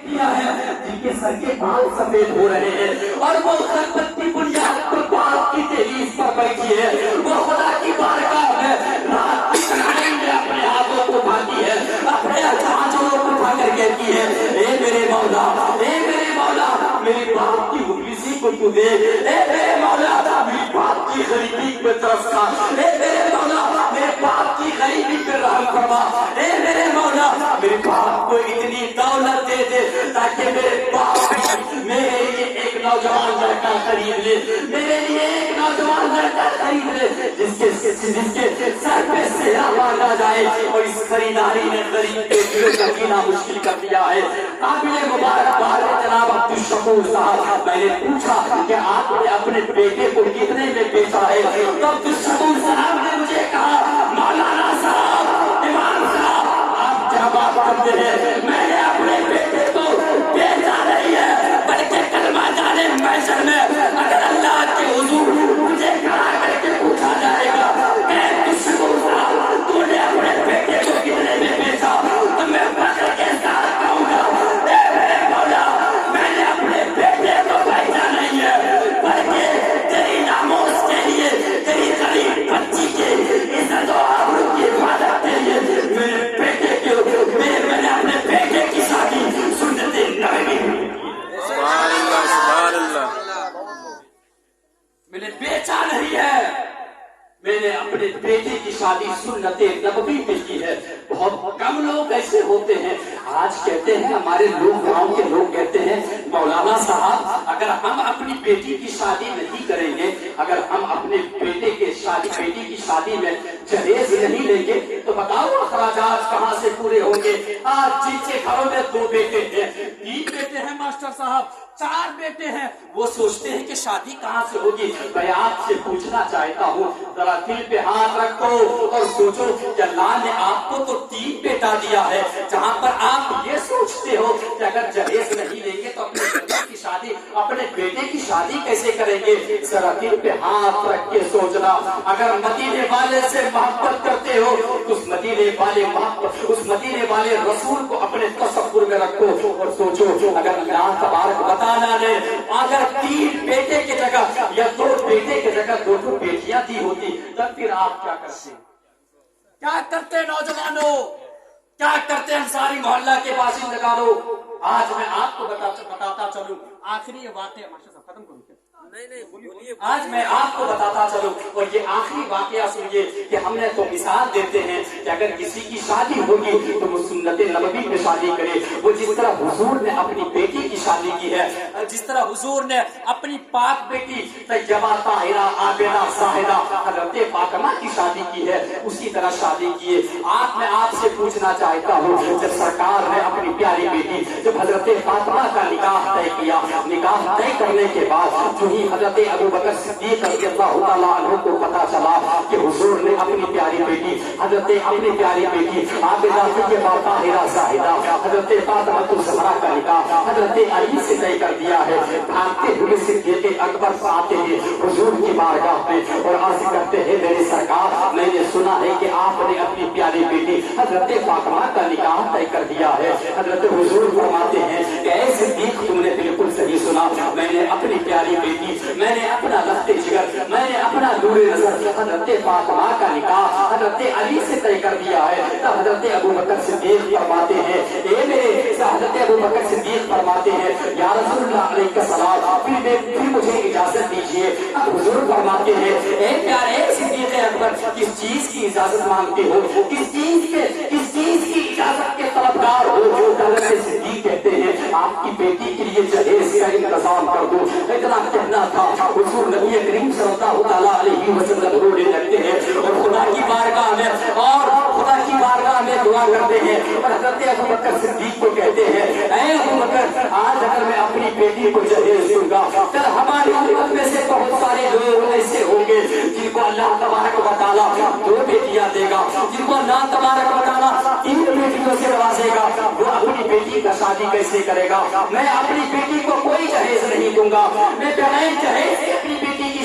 بیٹیاں ہیں جن کے سر کے بال سفید ہو رہے ہیں اور وہ خلوتی بنیاد پر باپ کی دہلیز پر بیٹھی ہے، وہ خدا کی بارگاہ میں رات کی تنہائی میں اپنے ہاتھوں کو اٹھاتی ہے، اپنے آنچلوں کو اٹھا کر کہتی ہے اے میرے مولا، اے میرے مولا، میرے باپ کی مفلسی کو تو دے، اے میرے مولا میری باپ کی غریبی پہ ترس کھا، اے میرے مولا میرے باپ کی غریبی پہ رحم فرما، اے میرے مولا میرے باپ کو اتنی دولت دے دے تاکہ میرے باپ میرے لیے ایک نوجوان لڑکا خرید لے، میرے لیے ایک نوجوان لڑکا خرید لے جس کے سر پہ سیرا باندھا جائے، اور اس خریداری نے غریب کے دل کا جینا مشکل کر دیا ہے۔ قابل مبارکباد جناب عبدالشکور صاحب، میں نے پوچھا کہ آپ نے اپنے بیٹے کو کتنے میں بیچا ہے؟ تو عبدالشکور صاحب نے مجھے کہا مولانا صاحب، امام صاحب، آپ کیا بات کرتے ہیں، میں نے اپنے بیٹے کو بیچا نہیں ہے بلکہ کلمہ جانے محشر میں اگر اللہ کے حضور مجھے کھڑا کر کے پوچھا جائے گا کہ عبدالشکور صاحب تو نے اپنے بیٹے کو کتنے میں بیچا، تو میں فخر کے ساتھ کہوں گا اے میرے مولا میں نے اپنے بیٹے کو بیچا نہیں ہے بلکہ تیری ناموس کے لیے، تیری غریب بچی کے عزت و آبرو کی حفاظت کے لیے میرے بیٹے میں نے اپنے بیٹے کی شادی سنت نبوی سبحان اللہ سبحان اللہ، میں نے بیچا نہیں ہے، میں نے اپنے بیٹے کی شادی سنت نبوی پہ کی ہے۔ بہت کم لوگ ایسے ہوتے ہیں، آج کہتے ہیں ہمارے لوگ، گاؤں کے لوگ کہتے ہیں مولانا صاحب اگر ہم اپنی بیٹی کی شادی نہیں کریں گے، اگر ہم اپنے بیٹی کی شادی میں جہیز نہیں لیں گے تو بتاؤ اخراجات کہاں سے پورے ہوں گے؟ آج جن کے گھروں میں 2 بیٹے ہیں، 3 بیٹے ہیں ماسٹر صاحب، 4 بیٹے ہیں، وہ سوچتے ہیں کہ شادی کہاں سے ہوگی۔ میں آپ سے پوچھنا چاہتا ہوں، ذرا دل پہ ہاتھ رکھو اور سوچو کہ اللہ نے آپ کو تو 3 بیٹا دیا ہے، جہاں پر آپ یہ سوچتے ہو کہ اگر جہیز نہیں لیں گے تو اپنے بیٹے کی شادی کیسے کریں گے؟ ذرا دل پہ ہاتھ رکھ کے سوچنا، اگر مدینے والے سے محبت کرتے ہو تو اس مدینے والے رسول کو اپنے تصور میں رکھو اور سوچو اگر اللہ تبارک بتانا نے اگر 3 بیٹے کی جگہ یا 2 بیٹے کی جگہ 2 بیٹیاں دی ہوتی تب پھر آپ کیا کرتے؟ کیا کرتے نوجوانوں؟ کیا کرتے انصاری محلہ کے باشندگانوں؟ آج میں آپ کو بتاتا چلوں، آخری یہ واقعہ ماشاء اللہ ختم کروں، آج میں آپ کو بتاتا چلوں اور یہ آخری واقعہ سنیے کہ ہم نے تو مثال دیتے ہیں کہ اگر کسی کی شادی ہوگی تو وہ سنت نبوی میں شادی کرے، وہ جس طرح حضور نے اپنی بیٹی کی شادی کی ہے، جس طرح حضور نے اپنی پاک بیٹی طیبہ طاہرہ عابدہ زاہدہ حضرت فاطمہ کی شادی کی ہے، اسی طرح شادی کیے۔ آج میں آپ سے پوچھنا چاہتا ہوں، جب سرکار نے اپنی پیاری بیٹی جب حضرت فاطمہ کا نکاح طے کیا، نکاح طے کرنے کے بعد جو ہی حضرت ابو بکر صدیق رضی اللہ تعالیٰ عنہ کو پتا چلا کہ حضور نے اپنی پیاری بیٹی عابدہ طیبہ طاہرہ زاہدہ حضرت فاطمہ الزہرا کا نکاح حضرت علی سے طے کر دیا ہے، بھاگتے ہوئے صدیق اکبر آتے ہیں حضور کی بارگاہ میں اور عرض کرتے ہیں میرے سرکار، میں نے سنا ہے کہ آپ نے اپنی پیاری بیٹی حضرت فاطمہ کا نکاح طے کر دیا ہے۔ حضرت حضور فرماتے ہیں کہ اے صدیق تم نے بالکل صحیح سنا، میں نے اپنی پیاری بیٹی، میں نے اپنا لخت جگر، میں نے اپنا نور نظر حضرت فاطمہ کا نکاح حضرت علی سے طے کر دیا ہے۔ تب حضرت ابو بکر صدیق فرماتے ہیں حضرت ابو بکر صدیق فرماتے ہیں یا رسول اللہ علیہ السلام پھر مجھے اجازت دیجیے۔ اب حضور فرماتے ہیں اے پیارے صدیق اکبر، کس چیز کی اجازت مانگتے ہو، کس چیز کی اجازت کے طلبگار ہو؟ حضرت صدیق کہتے ہیں آپ کی بیٹی کے لیے جہیز کا انتظام کر دو۔ اتنا کہنا تھا حضور نبی کریم صلی اللہ تعالیٰ علیہ وسلم رونے لگتے ہیں اور خدا کی بارگاہ میں دعا کرتے ہیں اور حضرت ابو بکر صدیق کو کہتے ہیں اے ابو بکر، آج اگر میں اپنی بیٹی کو جہیز دوں گا پھر ہماری امت میں سے بہت سارے لوگ ایسے ہوں گے جن کو اللہ تبارک و تعالیٰ 2 بیٹیاں دے گا، جن کو اللہ تبارک و تعالیٰ 3 بیٹیوں سے نوازے گا، وہ اپنی بیٹی کا شادی کیسے کرے گا؟ میں اپنی بیٹی کو کوئی جہیز نہیں دوں گا، میں بغیر جہیز اپنی بیٹی کی